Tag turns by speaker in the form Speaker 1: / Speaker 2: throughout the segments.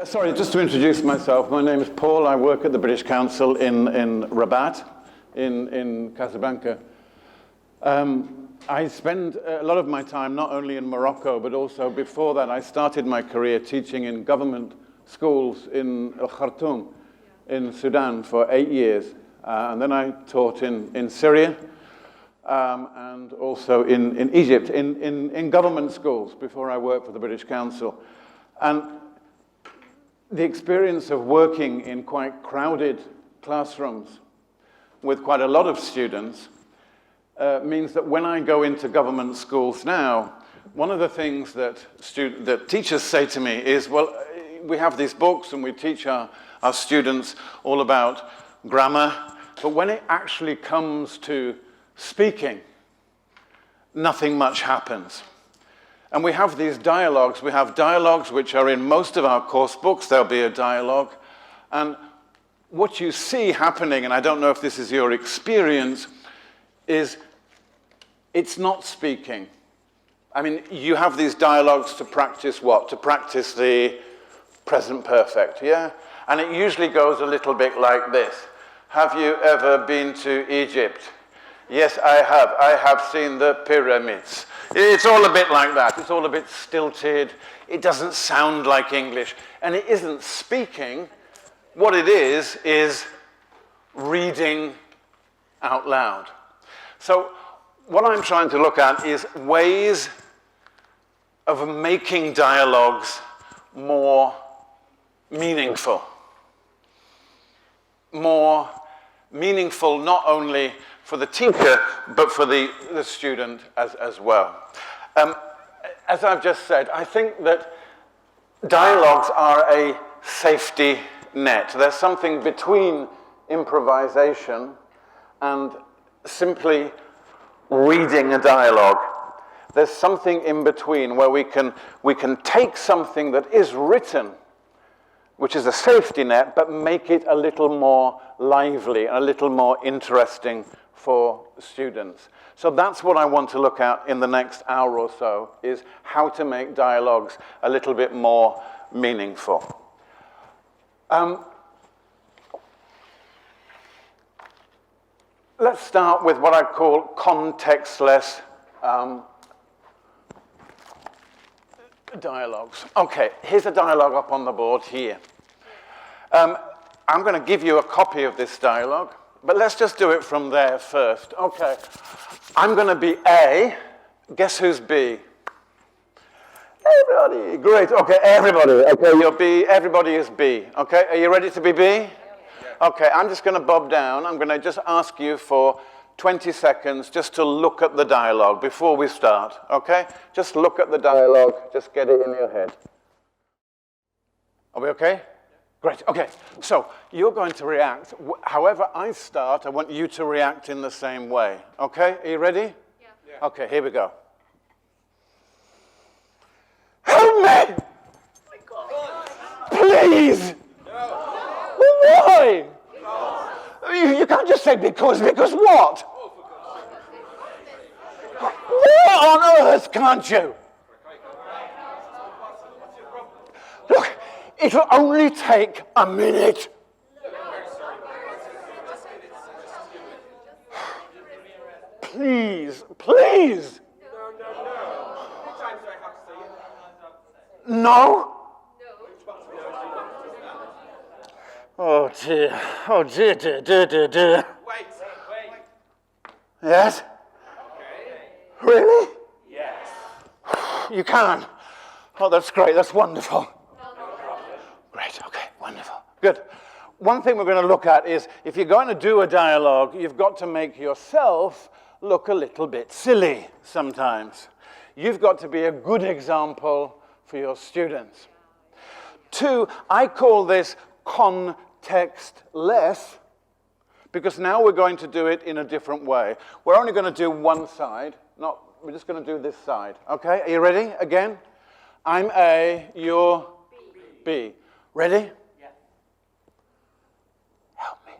Speaker 1: Sorry, just to introduce myself, my name is Paul. I work at the British Council in Rabat, in Casablanca. I spend a lot of my time not only in Morocco, but also before that I started my career teaching in government schools in Khartoum, in Sudan, for 8 years. And then I taught in Syria and also in Egypt, in government schools before I worked for the British Council. And the experience of working in quite crowded classrooms with quite a lot of students means that when I go into government schools now, one of the things that teachers say to me is, well, we have these books and we teach our students all about grammar, but when it actually comes to speaking, nothing much happens. And we have these dialogues. We have dialogues which are in most of our course books. There'll be a dialogue. And what you see happening, and I don't know if this is your experience, is it's not speaking. I mean, you have these dialogues to practice what? To practice the present perfect, yeah? And it usually goes a little bit like this. Have you ever been to Egypt? Yes, I have. I have seen the pyramids. It's all a bit like that. It's all a bit stilted. It doesn't sound like English. And it isn't speaking. What it is reading out loud. So what I'm trying to look at is ways of making dialogues more meaningful. More meaningful not only for the teacher, but for the student as well. As I've just said, I think that dialogues are a safety net. There's something between improvisation and simply reading a dialogue. There's something in between where we can take something that is written, which is a safety net, but make it a little more lively, a little more interesting for students. So that's what I want to look at in the next hour or so, is how to make dialogues a little bit more meaningful. Let's start with what I call contextless dialogues. Okay, here's a dialogue up on the board here. I'm going to give you a copy of this dialogue, but let's just do it from there first. Okay, I'm going to be A. Guess who's B? Everybody. Great. Okay, everybody. Okay, you're B. Everybody is B. Okay, are you ready to be B? Yeah. Okay, I'm just going to bob down. I'm going to just ask you for 20 seconds just to look at the dialogue before we start. Okay? Just look at the dialogue. Just get it in your head. Are we okay? Great, okay. So you're going to react. However I start, I want you to react in the same way. Okay, are you ready? Yeah. Okay, here we go. Help me! Oh my God. Please! No. Why? Because. You can't just say because what? What on earth can't you? Look. It'll only take a minute. Please, please. No? Oh dear, oh dear, dear, dear, dear, dear.
Speaker 2: Wait.
Speaker 1: Yes?
Speaker 2: Okay.
Speaker 1: Really?
Speaker 2: Yes.
Speaker 1: You can? Oh, that's great, that's wonderful. Great, okay, wonderful, good. One thing we're going to look at is, if you're going to do a dialogue, you've got to make yourself look a little bit silly sometimes. You've got to be a good example for your students. 2, I call this contextless, because now we're going to do it in a different way. We're only going to do one side, we're just going to do this side, okay? Are you ready? Again? I'm A, you're B. Ready?
Speaker 2: Yeah.
Speaker 1: Help me.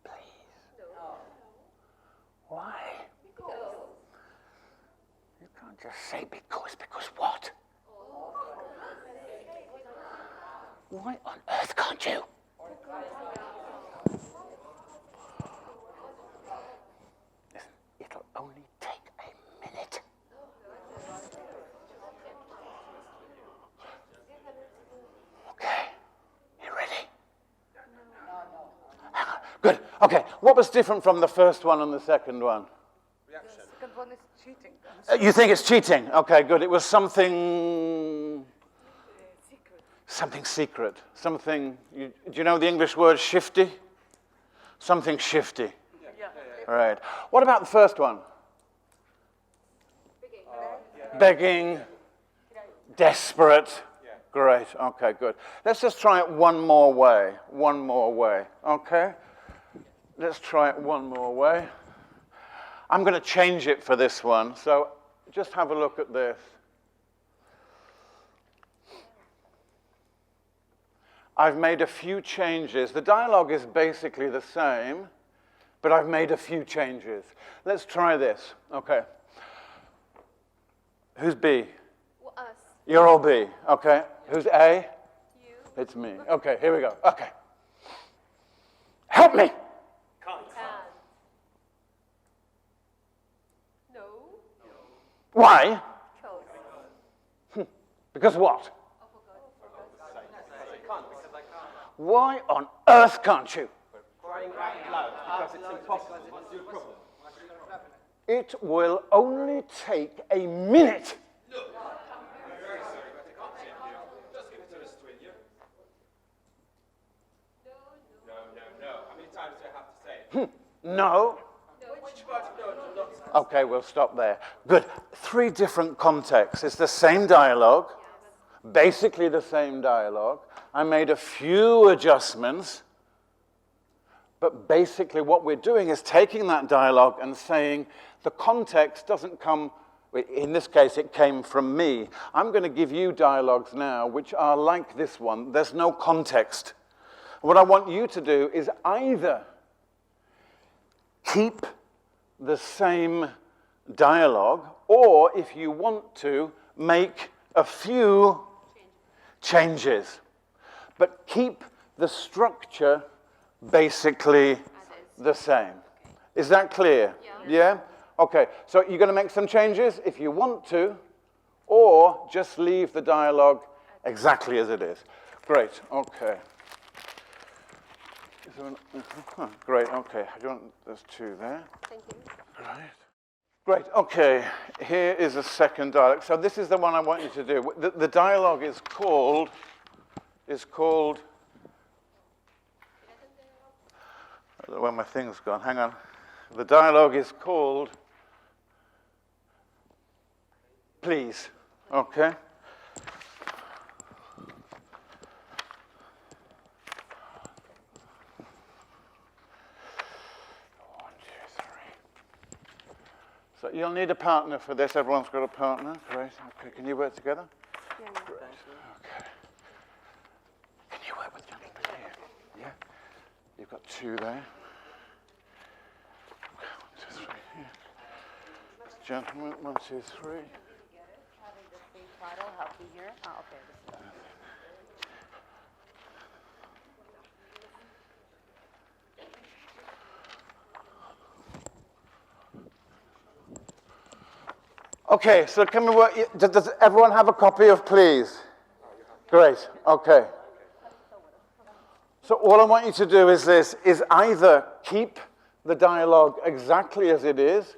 Speaker 1: Please.
Speaker 2: No.
Speaker 1: Why?
Speaker 2: Because.
Speaker 1: You can't just say because what? Why on earth can't you? Listen, it'll only take a minute. Okay, you ready? Hang on. Good. Okay, what was different from the first one and the second one?
Speaker 2: Reaction. The second one is cheating.
Speaker 1: You think it's cheating? Okay, good. It was something...
Speaker 2: Secret.
Speaker 1: Something secret. Something... do you know the English word shifty? Something shifty.
Speaker 2: Yeah.
Speaker 1: All right. What about the first one? Begging. Desperate. Great. Okay, good. Let's just try it one more way. One more way. Okay? Let's try it one more way. I'm going to change it for this one. So just have a look at this. I've made a few changes. The dialogue is basically the same, but I've made a few changes. Let's try this. Okay. Who's B?
Speaker 3: Well, us.
Speaker 1: You're all B. Okay. Who's A?
Speaker 3: You.
Speaker 1: It's me. Okay, here we go. Okay. Help me.
Speaker 3: Can. No.
Speaker 1: Why?
Speaker 3: Chose.
Speaker 1: Because what?
Speaker 3: Oh, forgot.
Speaker 1: Why on earth can't you?
Speaker 4: Crying out loud because it's impossible. What's your problem?
Speaker 1: It will only take a minute.
Speaker 4: Very sorry, but I can't change you. Just give it to us, will you? No. How many times do I have to say it?
Speaker 1: No.
Speaker 4: Which part of no do not say?
Speaker 1: Okay, we'll stop there. Good. 3 different contexts. It's the same dialogue, basically the same dialogue. I made a few adjustments, but basically what we're doing is taking that dialogue and saying the context doesn't come, in this case it came from me. I'm going to give you dialogues now which are like this one. There's no context. What I want you to do is either keep the same dialogue, or if you want to, make a few changes. But keep the structure basically the same. Is that clear? Yeah? Okay, so you're going to make some changes if you want to, or just leave the dialogue exactly as it is. Great, okay. Is there great, okay. There's 2 there.
Speaker 3: Thank you.
Speaker 1: Great, okay. Here is a second dialogue. So this is the one I want you to do. The dialogue is called... I don't know where my thing's gone. Hang on. The dialogue is called Please. Okay? So you'll need a partner for this. Everyone's got a partner. Great. Okay. Can you work together?
Speaker 3: Yeah.
Speaker 1: Great. Okay. Can you work with gentlemen here? Yeah? You've got 2 there. Okay, 1, 2, 3. Here. Gentlemen, 1, 2, 3.
Speaker 2: Having the same title, help you here. Oh, okay. This is
Speaker 1: Okay, so can we work? Does everyone have a copy of Please? Great, okay. So all I want you to do is this, is either keep the dialogue exactly as it is,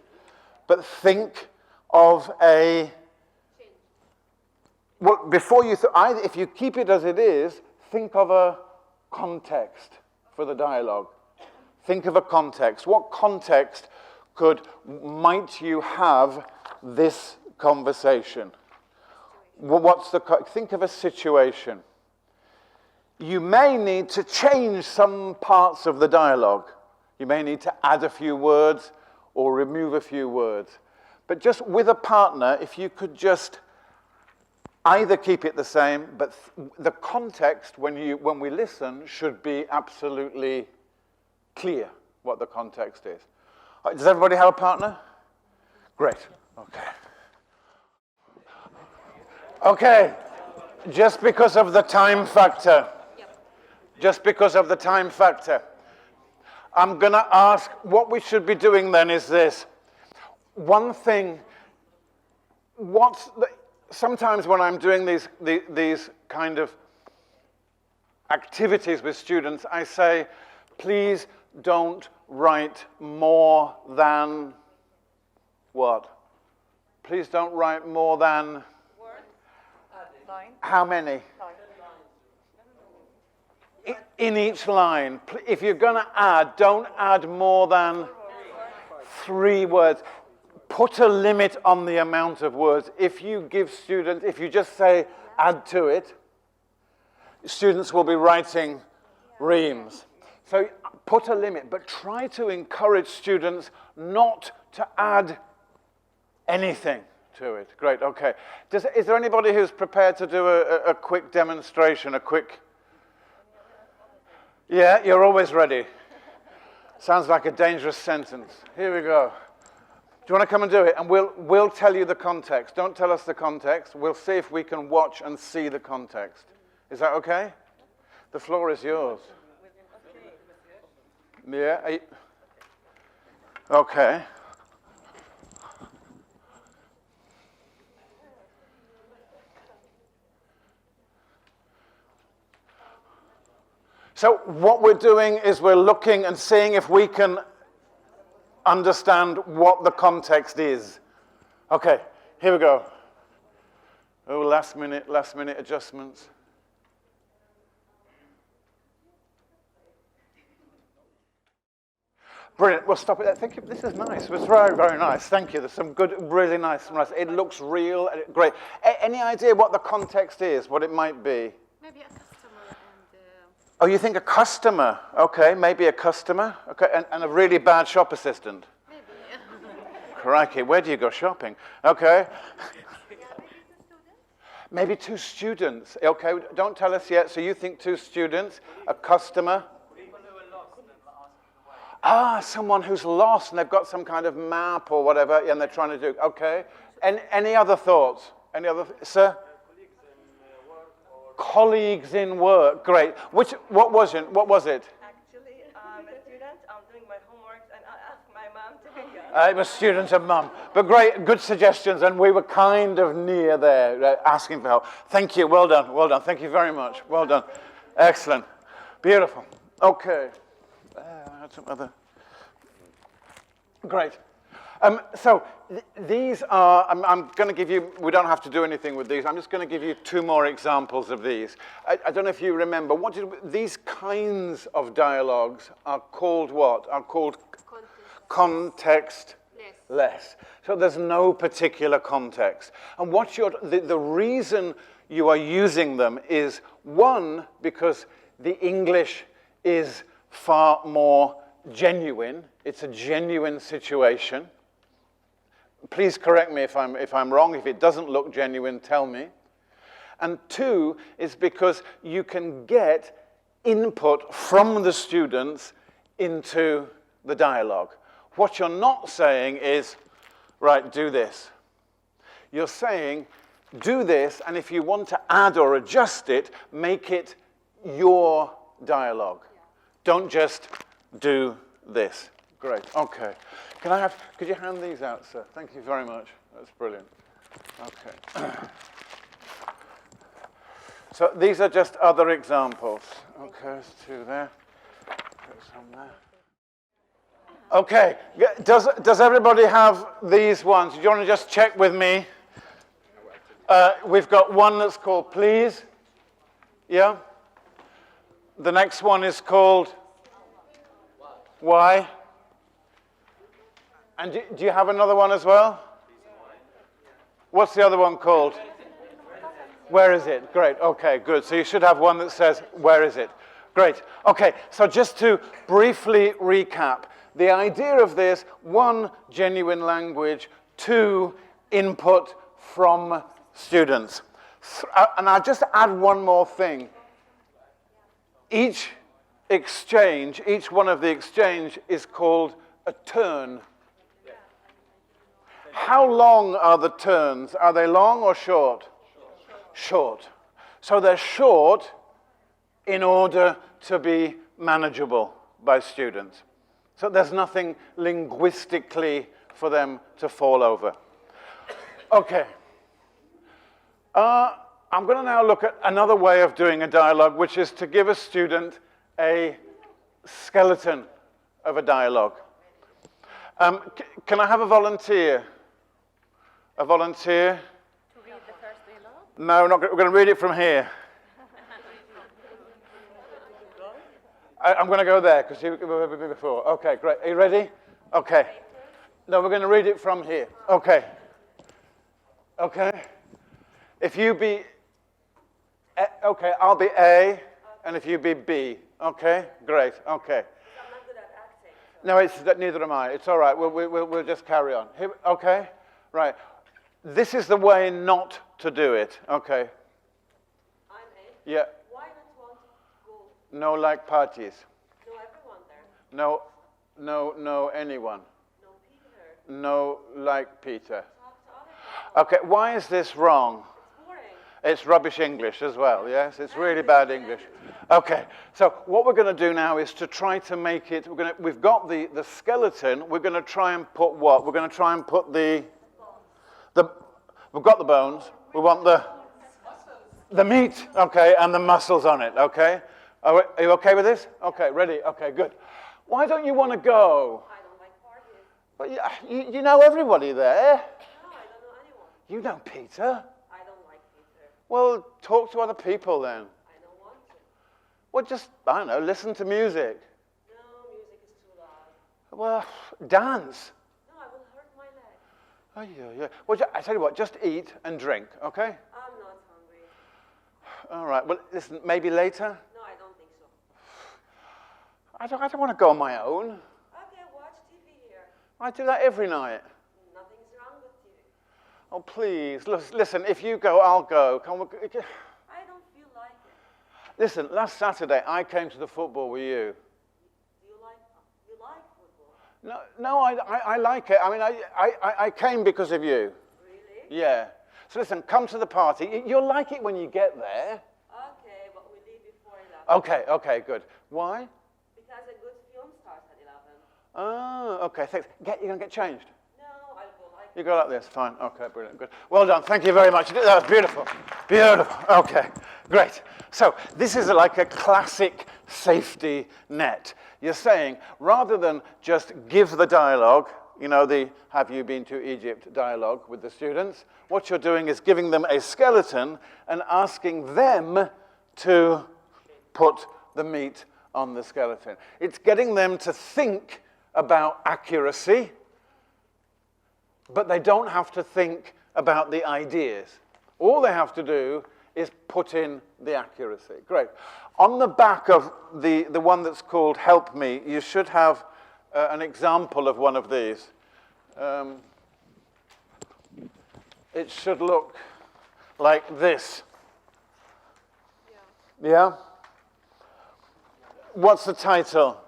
Speaker 1: but think of a... Well, before you... either if you keep it as it is, think of a context for the dialogue. Think of a context. What context might you have this conversation? Well, think of a situation. You may need to change some parts of the dialogue. You may need to add a few words or remove a few words. But just with a partner, if you could just either keep it the same, but the context when we listen should be absolutely clear what the context is. Does everybody have a partner? Great. Okay. Okay. Just because of the time factor.
Speaker 3: Yeah.
Speaker 1: just because of the time factor. I'm going to ask, what we should be doing then is this. One thing, sometimes when I'm doing these kind of activities with students, I say, please don't write more than what? Please don't write more than
Speaker 2: Line.
Speaker 1: how many?
Speaker 2: Line.
Speaker 1: In each line. If you're going to add, don't add more than 3 words. Put a limit on the amount of words. If you give students, if you just say add to it, students will be writing reams. So put a limit, but try to encourage students not to add anything to it. Great, okay. Is there anybody who's prepared to do a quick demonstration, a quick... Yeah, you're always ready. Sounds like a dangerous sentence. Here we go. Do you want to come and do it? And we'll tell you the context. Don't tell us the context. We'll see if we can watch and see the context. Is that okay? The floor is yours. Yeah? Okay. So what we're doing is we're looking and seeing if we can understand what the context is. Okay, here we go. Oh, last minute adjustments. Brilliant. We'll stop it there. Thank you. This is nice. It was very, very nice. Thank you. There's some good, really nice. It looks real. Great. Any idea what the context is, what it might be?
Speaker 2: Maybe a customer and...
Speaker 1: Oh, you think a customer? Okay, maybe a customer. Okay, and a really bad shop assistant.
Speaker 2: Maybe.
Speaker 1: Crikey, where do you go shopping? Okay. Maybe 2 students. Okay, don't tell us yet. So you think 2 students, a customer. Ah, someone who's lost and they've got some kind of map or whatever, and they're trying to do. Okay. And any other thoughts? Any other, sir? Colleagues in work. Great. What was it?
Speaker 3: Actually, I'm a student. I'm doing my homework, and I asked my mom to pick up.
Speaker 1: I'm a student of mum. But great, good suggestions, and we were kind of near there, asking for help. Thank you. Well done. Well done. Thank you very much. Well done. Excellent. Beautiful. Okay. I had some other. Great. So these are, I'm going to give you, we don't have to do anything with these. I'm just going to give you 2 more examples of these. I don't know if you remember, these kinds of dialogues are called what? Are called context-less. So there's no particular context. And the reason you are using them is, 1, because the English is far more genuine. It's a genuine situation. Please correct me if I'm wrong. If it doesn't look genuine, tell me. And 2 is because you can get input from the students into the dialogue. What you're not saying is, right, do this. You're saying, do this, and if you want to add or adjust it, make it your dialogue. Don't just do this. Great, okay. Could you hand these out, sir? Thank you very much. That's brilliant. Okay. So these are just other examples. Okay, there's 2 there. Put some there. Okay, does everybody have these ones? Do you want to just check with me? We've got one that's called please. Yeah? The next one is called why? And do you have another one as well? What's the other one called? Where is it? Great, okay, good. So you should have one that says, where is it? Great, okay, so just to briefly recap, the idea of this, 1, genuine language, 2, input from students. And I'll just add one more thing. Each one of the exchange is called a turn. How long are the turns? Are they long or short? Short. So they're short in order to be manageable by students. So there's nothing linguistically for them to fall over. Okay. I'm going to now look at another way of doing a dialogue, which is to give a student a skeleton of a dialogue. Can I have a volunteer? A volunteer?
Speaker 2: To read the first dialogue?
Speaker 1: No, we're going to read it from here. I'm going to go there, because you were before. Okay, great. Are you ready? Okay. No, we're going to read it from here. Okay. Okay. If you be... Okay, I'll be A, and if you be B. Okay? Great. Okay.
Speaker 3: I'm not good at acting.
Speaker 1: No, neither am I. It's all right. We'll just carry on. Here, okay? Right. This is the way not to do it. Okay.
Speaker 3: I'm A.
Speaker 1: Yeah.
Speaker 3: Why not want to go?
Speaker 1: No like parties.
Speaker 3: No everyone there.
Speaker 1: No anyone.
Speaker 3: No Peter.
Speaker 1: No like Peter.
Speaker 3: Talk to other people.
Speaker 1: Okay, why is this wrong?
Speaker 3: It's boring.
Speaker 1: It's rubbish English as well, yes? It's really bad English. Okay, so what we're going to do now is to try to make it, we've got the skeleton, we're going to try and put what? We're going to try and put we've got the bones, we want the meat, okay, and the muscles on it, okay? Are you okay with this? Okay, ready? Okay, good. Why don't you want to go?
Speaker 3: I don't like parties.
Speaker 1: But you know everybody there.
Speaker 3: No, I don't know anyone.
Speaker 1: You know Peter.
Speaker 3: I don't like Peter.
Speaker 1: Well, talk to other people then.
Speaker 3: I don't want to.
Speaker 1: Well, just, I don't know, listen to music.
Speaker 3: No, music is too loud.
Speaker 1: Well, dance.
Speaker 3: No, I will hurt my leg.
Speaker 1: Oh, yeah. Well, I tell you what, just eat and drink, okay?
Speaker 3: I'm not hungry.
Speaker 1: All right, well, listen, maybe later?
Speaker 3: No, I don't think so.
Speaker 1: I don't want to go on my own.
Speaker 3: Okay, watch TV here.
Speaker 1: I do that every night.
Speaker 3: Nothing's wrong with TV.
Speaker 1: Oh, please, listen, if you go, I'll go.
Speaker 3: I don't feel like it.
Speaker 1: Listen, last Saturday, I came to the football with you.
Speaker 3: Do you like football?
Speaker 1: No, I like it. I mean, I came because of you.
Speaker 3: Really?
Speaker 1: Yeah. So listen, come to the party. You'll like it when you get there.
Speaker 3: Okay, but we leave before 11.
Speaker 1: Okay, good. Why?
Speaker 3: Because a good film starts at 11.
Speaker 1: Oh, okay, thanks. You're going to get changed?
Speaker 3: No, I'll go like
Speaker 1: You go like this, fine. Okay, brilliant, good. Well done, thank you very much. That was beautiful. Beautiful, okay, great. So this is like a classic safety net. You're saying, rather than just give the dialogue, you know, the have you been to Egypt dialogue with the students, what you're doing is giving them a skeleton and asking them to put the meat on the skeleton. It's getting them to think about accuracy, but they don't have to think about the ideas. All they have to do is put in the accuracy. Great. On the back of the one that's called Help Me, you should have an example of one of these. It should look like this. Yeah? What's the title?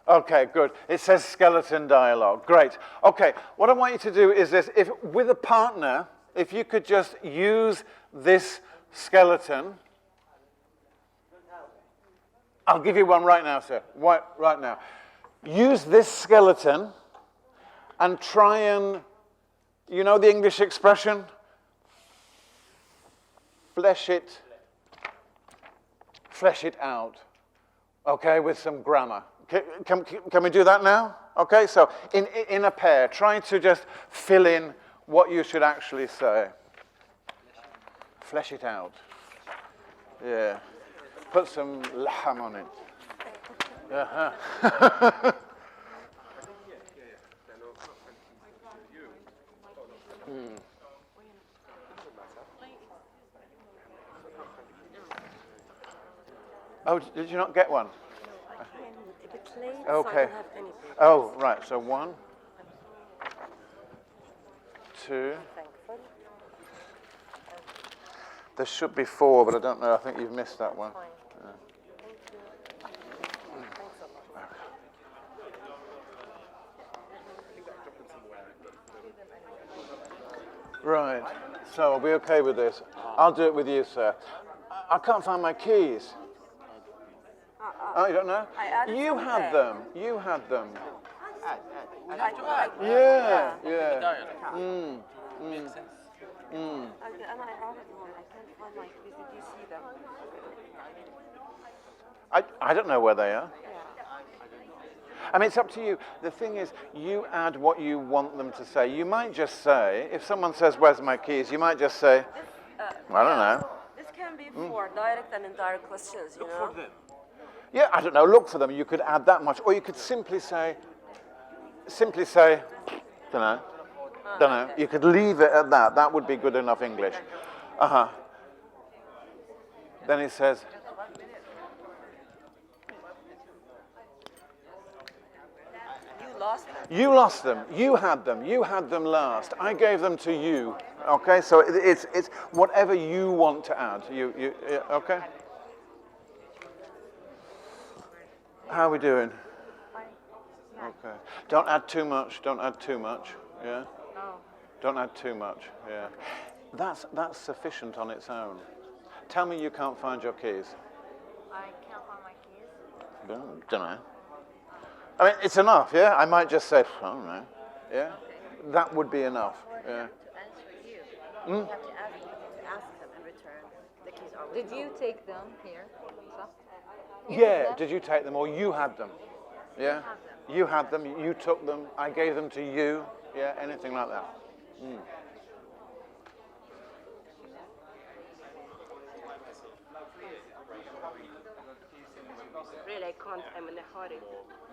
Speaker 1: Okay, good. It says skeleton dialogue. Great. Okay, what I want you to do is this. If with a partner, if you could just use this skeleton. I'll give you one right now, sir. Right now. Use this skeleton and try and, you know the English expression? Flesh it out. Okay, with some grammar. Can we do that now? Okay, so in a pair, try to just fill in what you should actually say. Flesh it out. Yeah. Put some laham on it. Uh-huh. Oh, did you not get one?
Speaker 3: A bit late,
Speaker 1: Okay.
Speaker 3: so I don't have any papers.
Speaker 1: Oh, right. So 1, 2.
Speaker 3: Thankful.
Speaker 1: There should be 4, but I don't know. I think you've missed that one.
Speaker 3: Fine. Thank you. Thanks a lot.
Speaker 1: Right. So are we okay with this? I'll do it with you, sir. I can't find my keys. Oh, you don't know?
Speaker 3: I added
Speaker 1: You had them.
Speaker 3: something.
Speaker 1: You had them.
Speaker 3: I-
Speaker 1: Yeah, yeah.
Speaker 5: Makes sense.
Speaker 3: Okay, and I added one. I can't find my keys. Did you see them?
Speaker 1: I don't know where they are.
Speaker 3: Yeah.
Speaker 1: I mean, it's up to you. The thing is, you add what you want them to say. You might just say, if someone says, where's my keys, you might just say, I don't know.
Speaker 3: This can be for direct and indirect questions, you know?
Speaker 1: Yeah, I don't know, look for them. You could add that much. Or you could simply say, don't know.
Speaker 3: Okay.
Speaker 1: You could leave it at that. That would be good enough English. Then he says,
Speaker 3: You lost them.
Speaker 1: you lost them. You had them. You had them last. I gave them to you. Okay, so it's whatever you want to add. Yeah, okay? How are we doing? Okay. Don't add too much. Don't add too much. Yeah?
Speaker 2: Oh.
Speaker 1: Don't add too much. Yeah. That's sufficient on its own. Tell me you can't find your keys.
Speaker 2: I can't find my keys.
Speaker 1: Don't know. I mean, it's enough, yeah? I might just say, I don't know. Yeah? That would be enough. Yeah.
Speaker 2: To answer you, you have to ask them in return. The keys are with
Speaker 6: Did you take them here? So?
Speaker 1: Yeah, did you take them or you had them? Yeah? You had them, you took them, I gave them to you. Yeah, anything like that.
Speaker 3: Really, I can't. I'm in a hurry.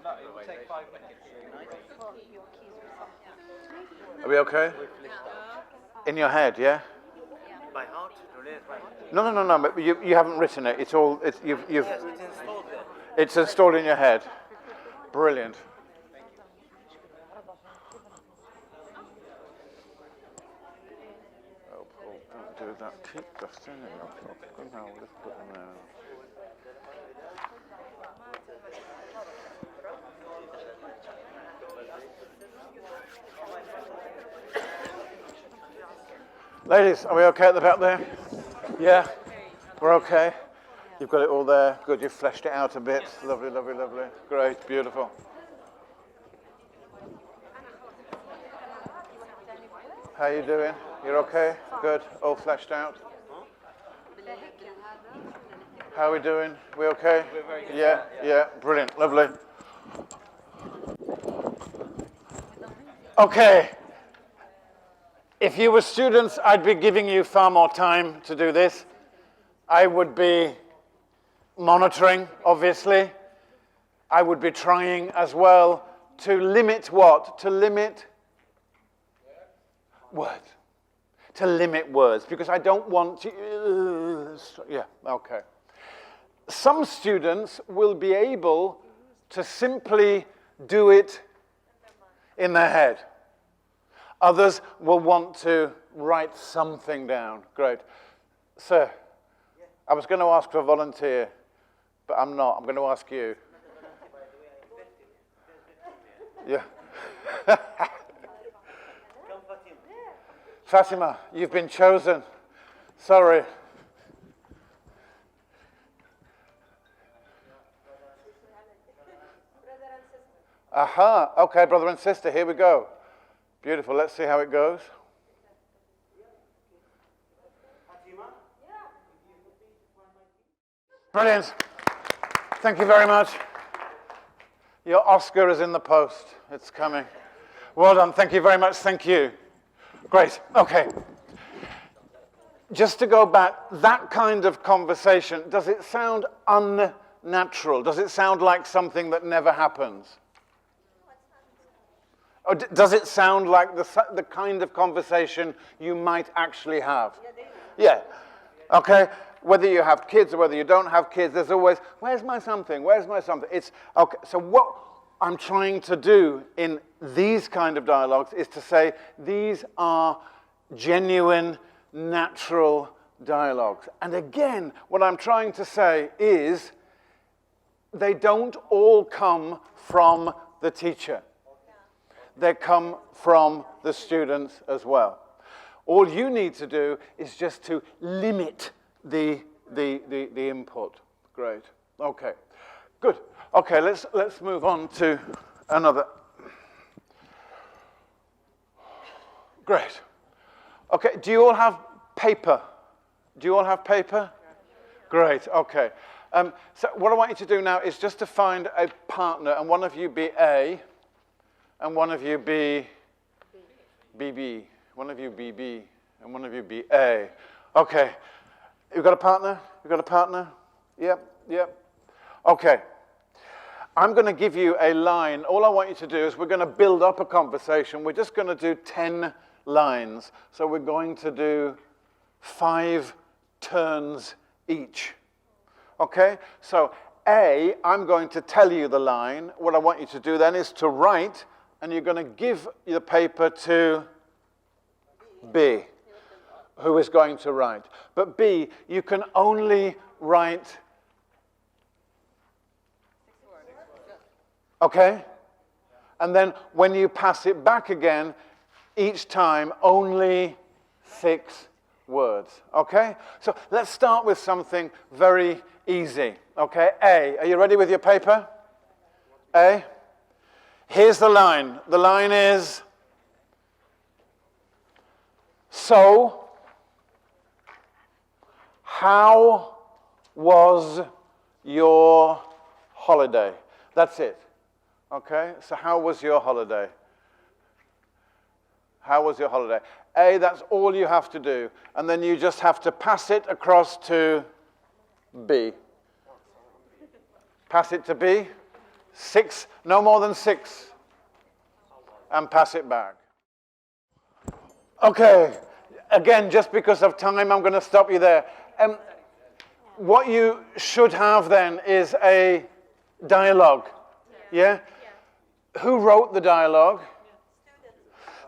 Speaker 5: No, it will take 5 minutes.
Speaker 2: well, your keys were something.
Speaker 1: Are we okay? In your head, yeah?
Speaker 5: By heart? Today is by heart?
Speaker 1: No, but you haven't written it. It's all, you've
Speaker 5: Yes, it's installed there.
Speaker 1: it's installed in your head. Brilliant. Oh, Paul, don't do that. Keep dusting it. No, we'll just put them there. Ladies, are we okay at the back there? Yeah? We're okay? You've got it all there. Good, you've fleshed it out a bit. Lovely, lovely, lovely. Great, beautiful. How you doing? You're okay? Good, all fleshed out? How are we doing? We okay? Yeah, brilliant, lovely. Okay. If you were students, I'd be giving you far more time to do this. I would be monitoring, obviously. I would be trying as well to limit what? To limit words. To limit words, because I don't want to... yeah, okay. Some students will be able to simply do it in their head. Others will want to write something down. Great. Sir, I was going to ask for a volunteer, but I'm not. I'm going to ask you. Yeah. Fatima, you've been chosen. Sorry. Aha. Okay, brother and sister, here we go. Beautiful. Let's see how it goes. Brilliant. Thank you very much. Your Oscar is in the post. It's coming. Well done. Thank you very much. Thank you. Great. Okay. Just to go back, that kind of conversation, does it sound unnatural? Does it sound like something that never happens? Or does it sound like the kind of conversation you might actually have? Yeah. Okay. Whether you have kids or whether you don't have kids, there's always, where's my something? Where's my something? It's okay. So what I'm trying to do in these kind of dialogues is to say these are genuine, natural dialogues. And again, what I'm trying to say is they don't all come from the teacher. They come from the students as well. All you need to do is just to limit the the input. Great. Okay. Good. Okay, let's move on to another. Great. Okay, do you all have paper? Do you all have paper? Great, okay. So what I want you to do now is just to find a partner, and one of you be A, and one of you be BB. One of you be B, and one of you be A. Okay. You got a partner? You got a partner? Yep, yep. Okay. I'm going to give you a line. All I want you to do is we're going to build up a conversation. We're just going to do 10 lines. So we're going to do 5 turns each. Okay? So A, I'm going to tell you the line. What I want you to do then is to write, and you're going to give the paper to B, who is going to write. But B, you can only write. Okay? And then when you pass it back again, each time only 6 words. Okay? So let's start with something very easy. Okay? A, are you ready with your paper? A. Here's the line. The line is, so, how was your holiday? That's it. Okay? So how was your holiday? How was your holiday? A, that's all you have to do. And then you just have to pass it across to B. Pass it to B. 6, no more than 6. And pass it back. Okay. Again, just because of time, I'm going to stop you there. What you should have then is a dialogue. Yeah? Who wrote the dialogue?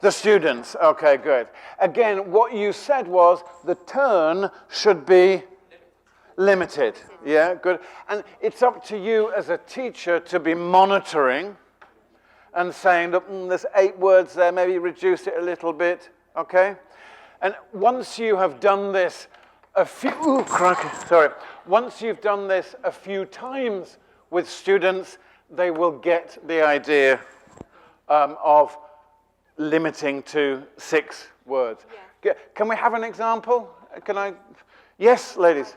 Speaker 1: The students. Okay, good. Again, what you said was the turn should be limited. Yeah, good. And it's up to you as a teacher to be monitoring and saying, look, there's 8 words there, maybe reduce it a little bit. Okay? And once you have done this once you've done this a few times with students, they will get the idea of limiting to 6 words. Yeah. Can we have an example? Can I? Yes, ladies.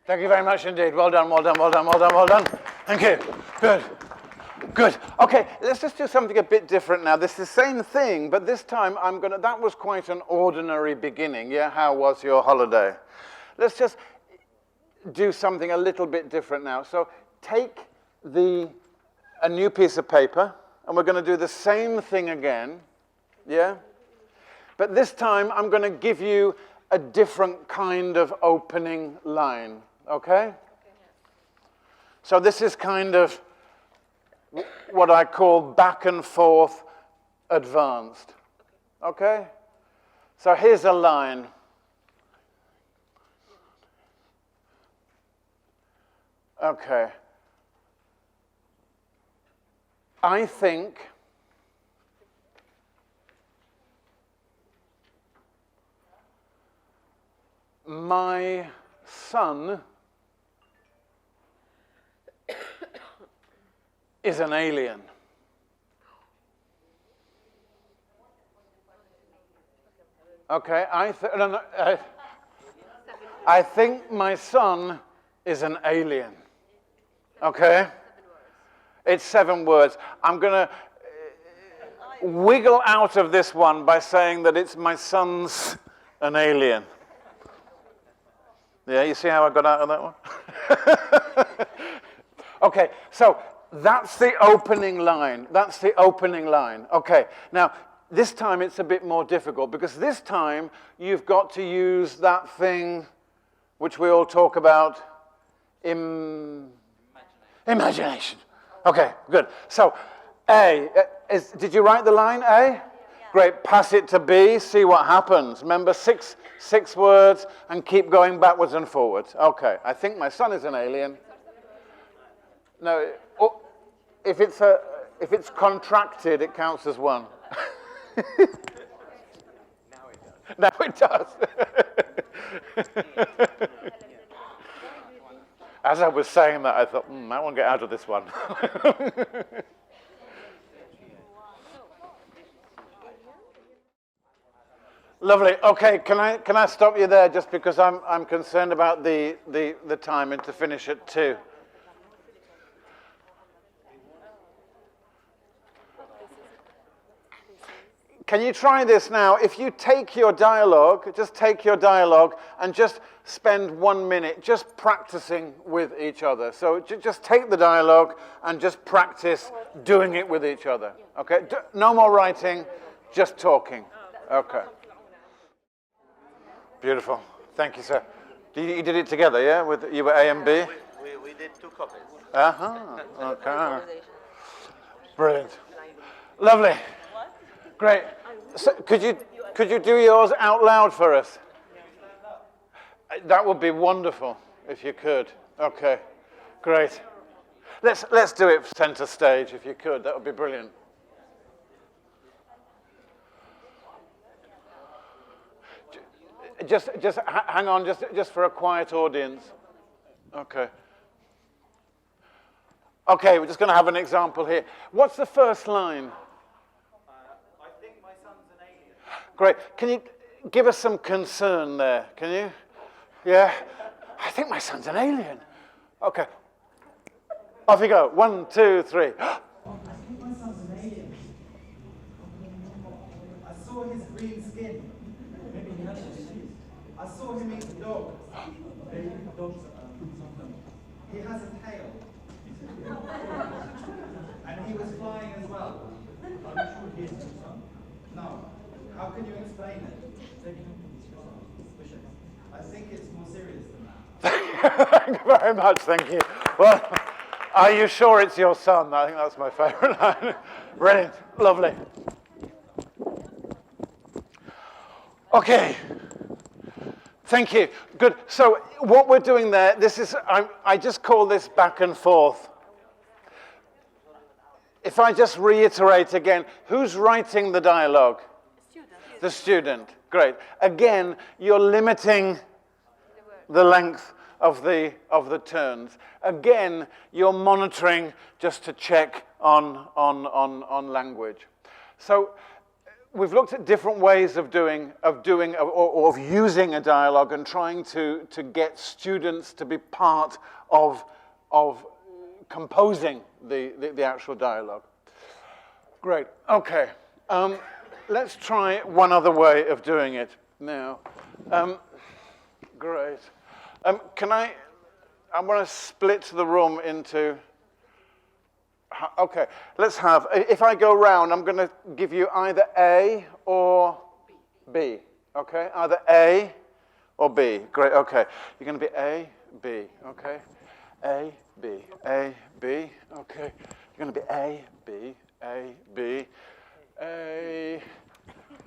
Speaker 1: Thank you very much indeed. Well done, well done, well done, well done, well done. Thank you. Good. Good. Okay, let's just do something a bit different now. This is the same thing, but this time that was quite an ordinary beginning. Yeah, how was your holiday? Let's just do something a little bit different now. So take a new piece of paper, and we're going to do the same thing again. Yeah? But this time, I'm going to give you a different kind of opening line. Okay? So this is kind of what I call back and forth advanced. Okay? So here's a line. Okay. I think my son is an alien. Okay, I think my son is an alien. Okay? It's 7 words. I'm going to wiggle out of this one by saying that it's my son's an alien. Yeah, you see how I got out of that one? Okay, so that's the opening line. That's the opening line. Okay, now this time it's a bit more difficult because this time you've got to use that thing which we all talk about, imagination. Okay, good. So, A, did you write the line, A? Yeah. Great, pass it to B, see what happens. Remember, 6 words, and keep going backwards and forwards. Okay, I think my son is an alien. No, if it's contracted, it counts as 1. No, it does. As I was saying that, I thought, I won't get out of this one. Lovely. Okay, can I stop you there just because I'm concerned about the time and to finish at 2. Can you try this now? If you take your dialogue, just take your dialogue and just spend 1 minute just practicing with each other. So just take the dialogue and just practice doing it with each other. Okay? No more writing, just talking. Okay. Beautiful. Thank you, sir. You did it together, yeah? You were A and B?
Speaker 5: We did 2 copies.
Speaker 1: Uh-huh. Okay. Brilliant. Lovely. Great. So could you do yours out loud for us? That would be wonderful if you could. Okay. Great. Let's do it center stage if you could. That would be brilliant. Just hang on, just for a quiet audience. Okay. Okay, we're just going to have an example here. What's the first line?
Speaker 5: I think my son's an alien.
Speaker 1: Great. Can you give us some concern there? Can you? Yeah? I think my son's an alien. Okay. Off you go. 1, 2, 3.
Speaker 7: I think my son's an alien. I saw his green skin. Maybe he has a disease. I saw him eat a dog. Maybe the dog's something. He has a tail. And he was flying as well. Are you sure he is your son? No. How can you explain it? I think it's more serious than that.
Speaker 1: Thank you very much. Thank you. Well, are you sure it's your son? I think that's my favorite line. Brilliant. Lovely. Okay. Thank you. Good. So what we're doing there, this is, I just call this back and forth. If I just reiterate again, who's writing the dialogue? The student. Great. Again, you're limiting the length of the turns. Again, you're monitoring just to check on language. So we've looked at different ways of using a dialogue and trying to get students to be part of composing the actual dialogue. Great. Okay. Let's try one other way of doing it now. Great. I want to split the room into, okay, let's have, if I go round, I'm going to give you either A or B, okay? Either A or B. Great, okay. You're going to be A, B, okay? A, B, A, B, okay. You're going to be A, B, A, B, A,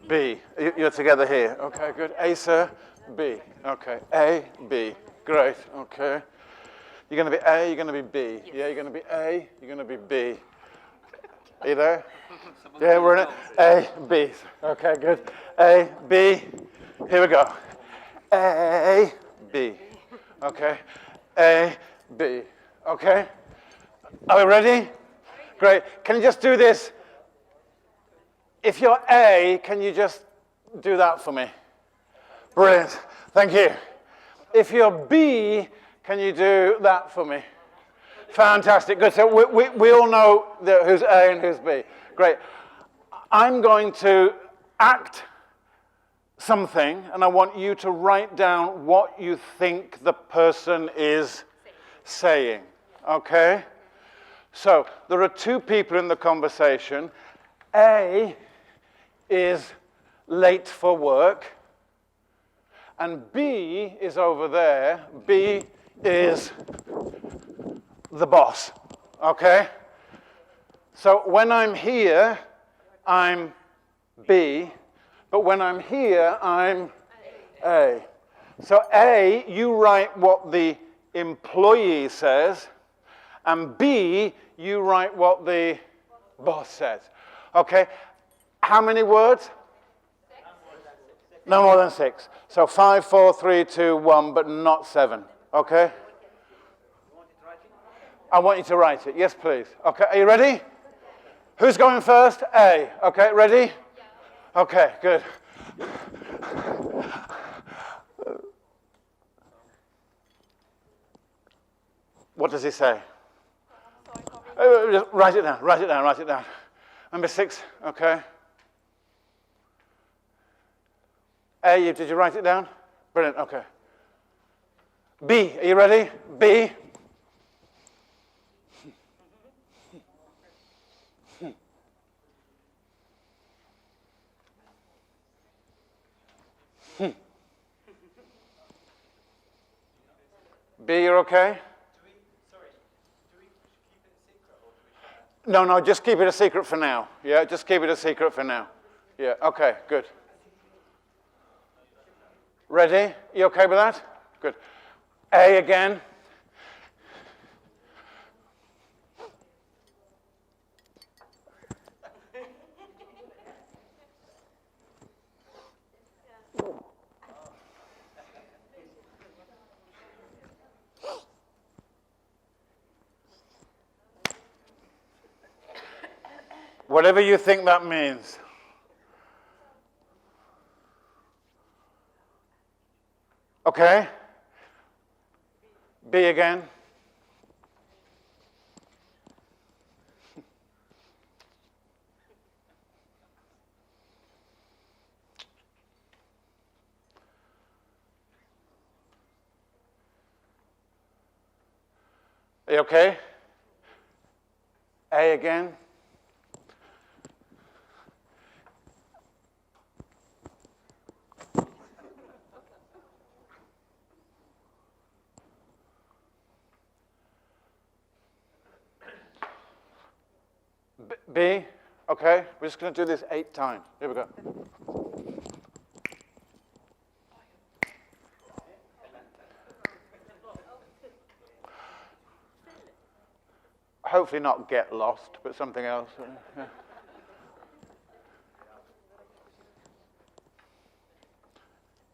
Speaker 1: B. You're together here. Okay, good. A, sir, B. Okay. A, B. Great. Okay. You're going to be A, you're going to be B. Yeah, you're going to be A, you're going to be B. Are you there? Yeah, we're in it. A, B. Okay, good. A, B. Here we go. A, B. Okay. A, B. Okay. Are we ready? Great. Can you just do this? If you're A, can you just do that for me? Brilliant. Thank you. If you're B, can you do that for me? Fantastic. Good. So we all know who's A and who's B. Great. I'm going to act something, and I want you to write down what you think the person is saying. Okay? So there are 2 people in the conversation. A is late for work, and B is over there. B is the boss, okay? So when I'm here, I'm B, but when I'm here, I'm A. So A, you write what the employee says, and B, you write what the boss says. Okay? How many words? 6. No more than 6. So 5, 4, 3, 2, 1, but not 7. Okay? I want you to write it. Yes, please. Okay, are you ready? Who's going first? A. Okay, ready? Okay, good. What does he say? Just write it down, write it down, write it down. Number 6, okay. A, did you write it down? Brilliant, okay. B, are you ready? B. B, you're okay?
Speaker 5: Do we keep it secret or do we share?
Speaker 1: No, just keep it a secret for now. Yeah, just keep it a secret for now. Yeah, okay, good. Ready? You okay with that? Good. A again. Whatever you think that means. Okay? B again. Are you okay? A again. B, okay, we're just going to do this 8 times. Here we go. Hopefully not get lost, but something else. Yeah.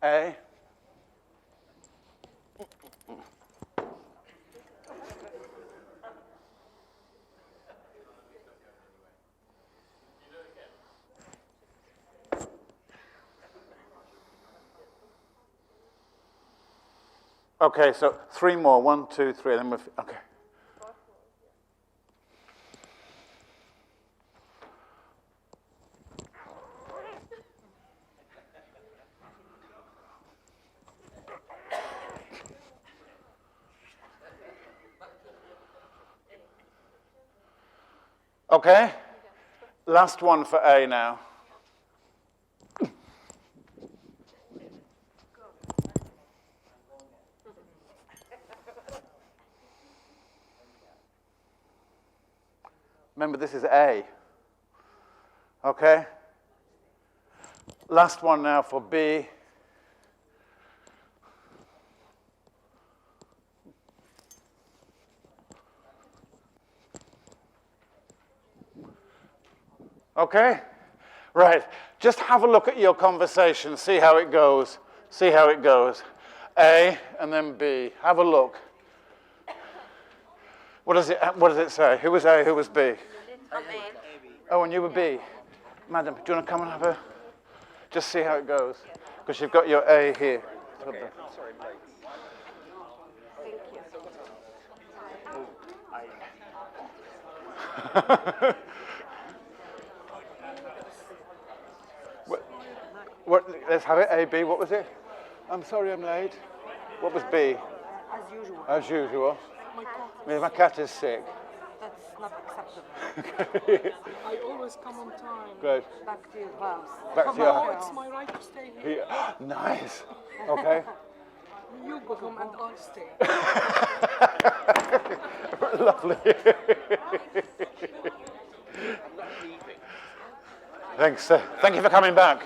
Speaker 1: A. Okay, so 3 more. 1, 2, 3. Then we're okay. Okay. Last one for A now. Remember, this is A. Okay? Last one now for B. Okay? Right. Just have a look at your conversation, see how it goes. See how it goes. A and then B. Have a look. What does it say? Who was A, who was B? Oh, and you were B. Madam, do you want to come and have a... Just see how it goes. Because you've got your A here.
Speaker 4: Okay, sorry, Blake.
Speaker 1: Let's have it, A, B. What was it? I'm sorry I'm late. What was B?
Speaker 8: As usual.
Speaker 1: As usual.
Speaker 8: My cat,
Speaker 1: Yeah, my cat is sick.
Speaker 8: that's not acceptable. I always come on time.
Speaker 1: Great.
Speaker 8: Back to your house.
Speaker 1: Back to your
Speaker 8: No,
Speaker 1: house.
Speaker 8: it's my right to stay here.
Speaker 1: Yeah. Nice. Okay.
Speaker 8: You go home and I'll stay.
Speaker 1: Lovely. Thanks. Thank you for coming back.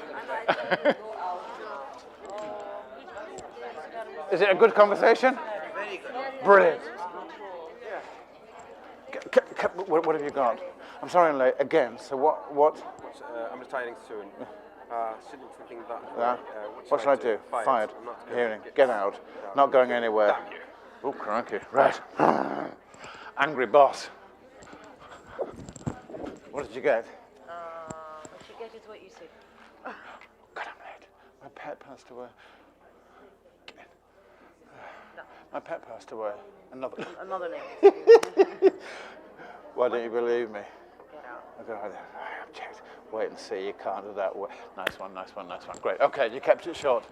Speaker 1: Is it a good conversation?
Speaker 5: Very good.
Speaker 1: Brilliant. What have you got? I'm sorry I'm late again. So what?
Speaker 4: I'm retiring soon.
Speaker 9: Shouldn't thinking that.
Speaker 1: Yeah. What should I do? Fired.
Speaker 9: I'm not
Speaker 1: Hearing. Get out. Not going anywhere.
Speaker 9: Damn you.
Speaker 1: Oh, crikey. Right. Angry boss. What did you get?
Speaker 2: What you get is what you see.
Speaker 1: God, I'm late. My pet passed away. My pet passed away.
Speaker 2: Another name.
Speaker 1: Why don't you believe me?
Speaker 2: Get out.
Speaker 1: I've checked. Wait and see. You can't do that. Nice one, nice one, nice one. Great. Okay, you kept it short.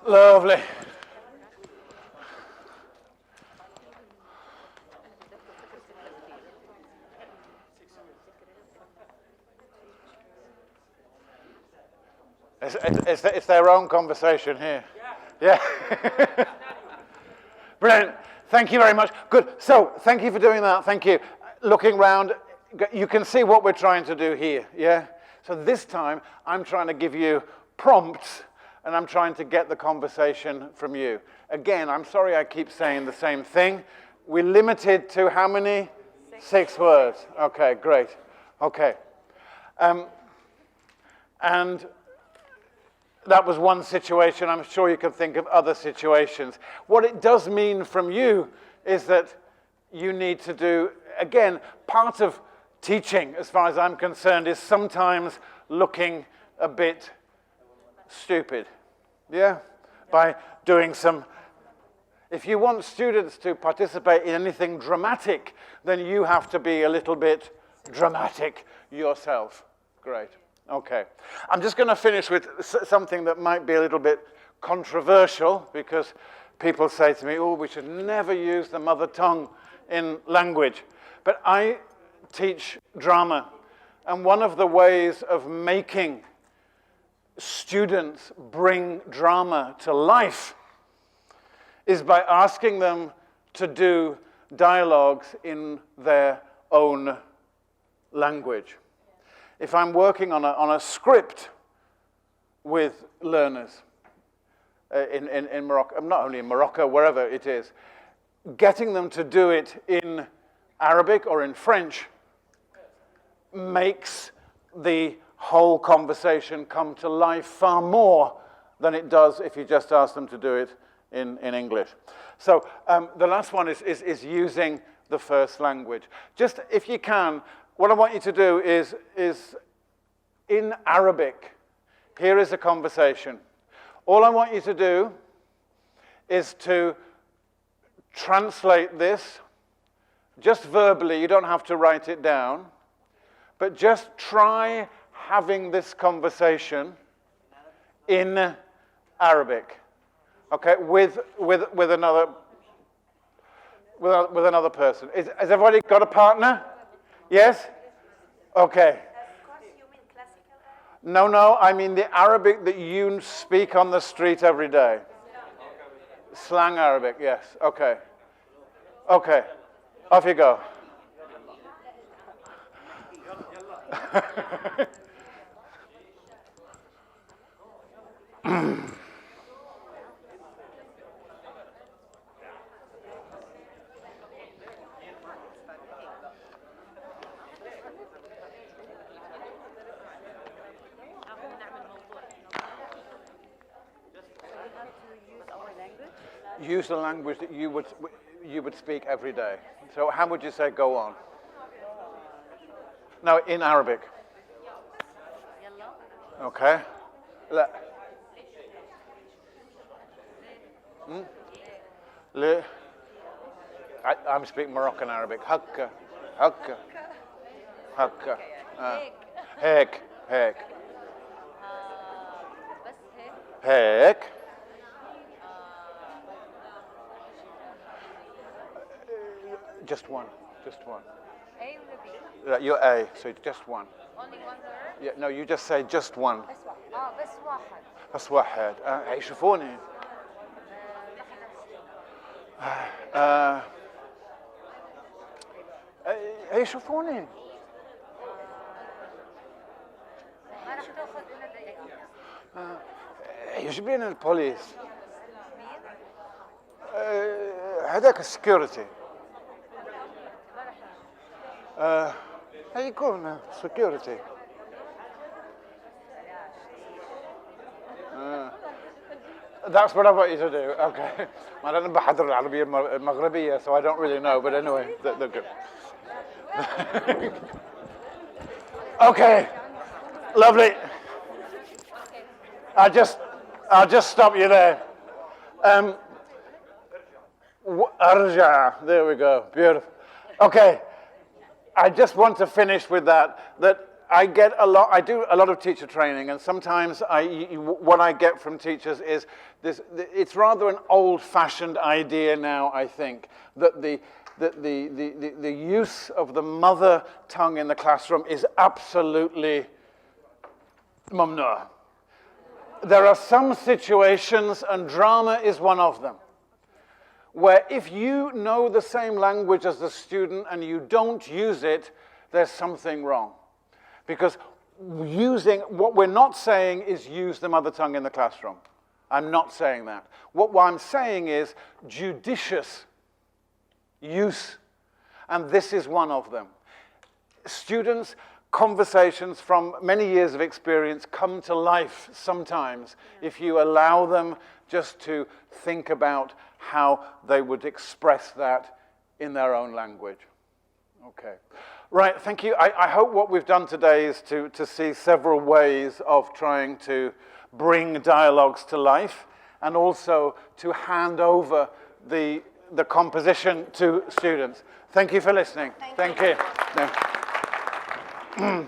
Speaker 1: Lovely. It's their own conversation here. Yeah. Brilliant. Thank you very much. Good. So, thank you for doing that. Thank you. Looking round, you can see what we're trying to do here. Yeah. So this time, I'm trying to give you prompts, and I'm trying to get the conversation from you. Again, I'm sorry I keep saying the same thing. We're limited to how many? 6 words. Okay, great. Okay. And that was one situation. I'm sure you can think of other situations. What it does mean from you is that you need to do, again, part of teaching, as far as I'm concerned, is sometimes looking a bit stupid. Yeah? By doing some... If you want students to participate in anything dramatic, then you have to be a little bit dramatic yourself. Great. Okay. I'm just going to finish with something that might be a little bit controversial, because people say to me, oh, we should never use the mother tongue in language. But I teach drama, and one of the ways of making students bring drama to life is by asking them to do dialogues in their own language. If I'm working on a script with learners in Morocco, not only in Morocco, wherever it is, getting them to do it in Arabic or in French makes the whole conversation come to life far more than it does if you just ask them to do it in English. So the last one is using the first language. Just, if you can, what I want you to do is in Arabic, here is a conversation. All I want you to do is to translate this, just verbally, you don't have to write it down, but just try having this conversation in Arabic, okay, with another person. Has everybody got a partner? Yes? Okay.
Speaker 2: You mean classical Arabic?
Speaker 1: No, I mean the Arabic that you speak on the street every day. Slang Arabic, yes. Okay. Okay. Off you go. Use the language that you would speak every day. So how would you say go on? No, in Arabic. Okay. I'm speaking Moroccan Arabic. Hakka, hakka, hakka. Hek, hek. Hek. Just one.
Speaker 6: A or B?
Speaker 1: You're A, so just one.
Speaker 6: Only one word?
Speaker 1: Yeah, no, you just say just one.
Speaker 6: بس واحد.
Speaker 1: بس واحد. يشوفوني. يشوفوني.
Speaker 6: ما راح تاخذ من الدقيقة.
Speaker 1: يجيبين البوليس. هذاك السكيورتي. How you going now? Security. That's what I want you to do. Okay. أنا بحضر العربية المغربية, so I don't really know, but anyway, they're good. Okay. Lovely. I'll just stop you there. أرجع. There we go. Beautiful. Okay. I just want to finish with that I do a lot of teacher training, and sometimes what I get from teachers is this, it's rather an old-fashioned idea now, I think, that the use of the mother tongue in the classroom is absolutely mamnu. There are some situations, and drama is one of them, where if you know the same language as the student and you don't use it, there's something wrong. Because what we're not saying is use the mother tongue in the classroom. I'm not saying that. What I'm saying is judicious use, and this is one of them. Students' conversations from many years of experience come to life sometimes if you allow them just to think about how they would express that in their own language. Okay. Right, thank you. I hope what we've done today is to see several ways of trying to bring dialogues to life, and also to hand over the composition to students. Thank you for listening. Thank you. Yeah.